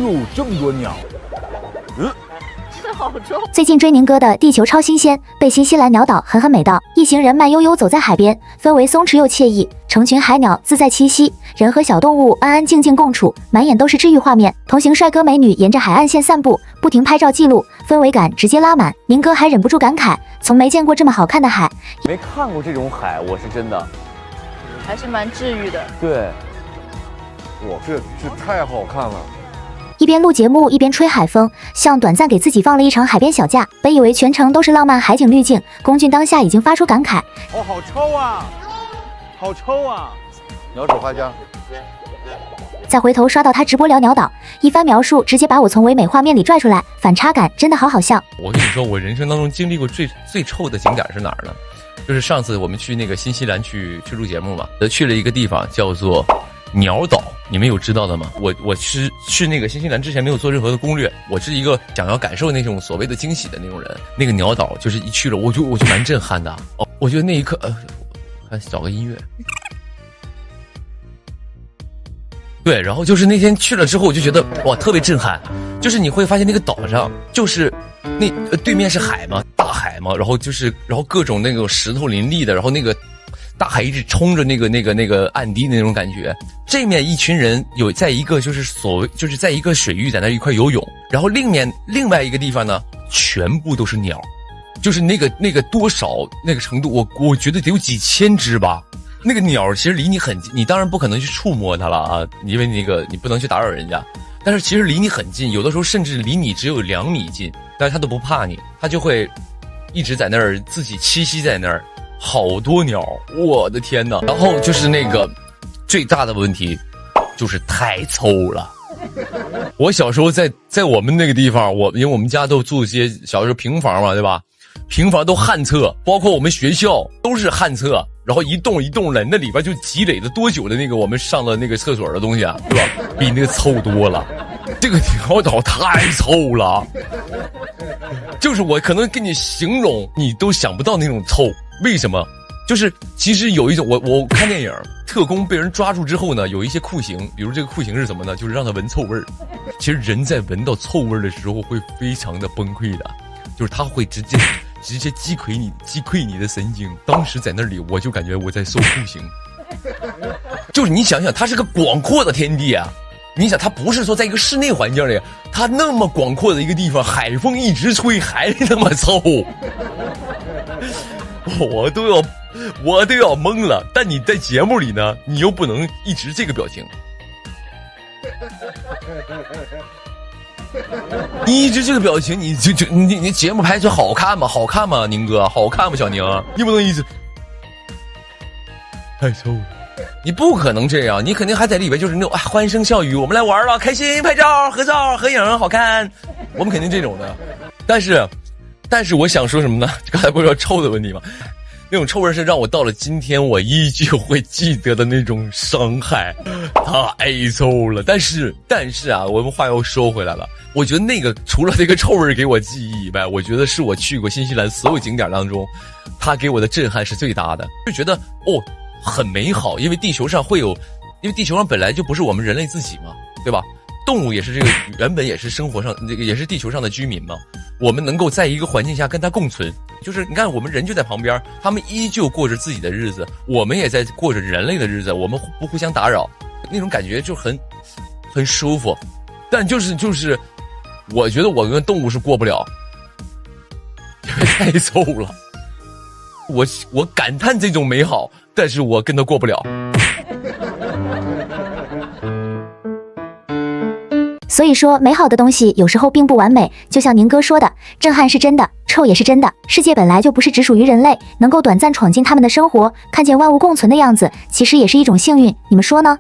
呦，这么多鸟！好重！最近追宁哥的《地球超新鲜》被新西兰鸟岛狠狠美到，一行人慢悠悠走在海边，氛围松弛又惬意，成群海鸟自在栖息，人和小动物安安静静共处，满眼都是治愈画面。同行帅哥美女沿着海岸线散步，不停拍照记录，氛围感直接拉满。宁哥还忍不住感慨，从没见过这么好看的海。没看过这种海，我是真的，还是蛮治愈的。对，哇，这太好看了。一边录节目一边吹海风，像短暂给自己放了一场海边小假。本以为全程都是浪漫海景滤镜，龚俊当下已经发出感慨：哦，好抽啊，好抽啊！鸟手画家。再回头刷到他直播聊鸟岛，一番描述直接把我从唯美画面里拽出来，反差感真的好好笑。我跟你说，我人生当中经历过最臭的景点是哪儿呢？就是上次我们去那个新西兰去录节目嘛，去了一个地方叫做鸟岛，你们有知道的吗？我是去那个新西兰之前没有做任何的攻略，我是一个想要感受那种所谓的惊喜的那种人。那个鸟岛就是一去了，我就蛮震撼的。哦，我觉得那一刻，还找个音乐。对，然后就是那天去了之后，我就觉得哇，特别震撼。就是你会发现那个岛上，就是对面是海嘛，大海嘛，然后各种那种石头林立的，然后那个大海一直冲着那个岸堤的那种感觉。这面一群人有在一个就是在一个水域在那一块游泳，然后另外一个地方呢，全部都是鸟，就是那个多少那个程度，我觉得得有几千只吧。那个鸟其实离你很近，你当然不可能去触摸它了啊，因为那个你不能去打扰人家。但是其实离你很近，有的时候甚至离你只有2米近，但是它都不怕你，它就会一直在那儿自己栖息在那儿。好多鸟，我的天哪！然后就是那个最大的问题就是太臭了。我小时候在我们那个地方，因为我们家都住一些小时候平房嘛，对吧？平房都旱厕，包括我们学校都是旱厕，然后一栋一栋的，那里边就积累了多久的那个我们上的那个厕所的东西啊，对吧？比那个臭多了。这个鸟岛太臭了，就是我可能跟你形容，你都想不到那种臭。为什么？就是其实有一种我看电影，特工被人抓住之后呢，有一些酷刑，比如这个酷刑是什么呢？就是让他闻臭味儿。其实人在闻到臭味儿的时候会非常的崩溃的，就是他会直接击溃你的神经。当时在那里，我就感觉我在受酷刑。就是你想想，它是个广阔的天地啊。你想，它不是说在一个室内环境里，它那么广阔的一个地方，海风一直吹，还那么臭，我都要懵了。但你在节目里呢，你又不能一直这个表情，你一直这个表情，你节目拍出好看吗？好看吗？宁哥，好看吗？小宁，你不能一直太臭了。你不可能这样，你肯定还在里边就是那种欢声笑语，我们来玩了，开心，拍照、合照、合影，好看，我们肯定这种的。但是我想说什么呢？刚才不是说臭的问题吗？那种臭味是让我到了今天我依旧会记得的那种伤害，太臭了。但是啊，我们话又说回来了，我觉得那个除了那个臭味给我记忆以外，我觉得是我去过新西兰所有景点当中，它给我的震撼是最大的，就觉得很美好。因为地球上本来就不是我们人类自己嘛，对吧？动物也是这个原本也是生活上这个也是地球上的居民嘛，我们能够在一个环境下跟它共存，就是你看我们人就在旁边，他们依旧过着自己的日子，我们也在过着人类的日子，我们不互相打扰，那种感觉就很舒服。但就是我觉得我跟动物是过不了，因为太臭了。我感叹这种美好，但是我跟它过不了。所以说，美好的东西有时候并不完美，就像宁哥说的，震撼是真的，臭也是真的。世界本来就不是只属于人类，能够短暂闯进他们的生活，看见万物共存的样子，其实也是一种幸运。你们说呢？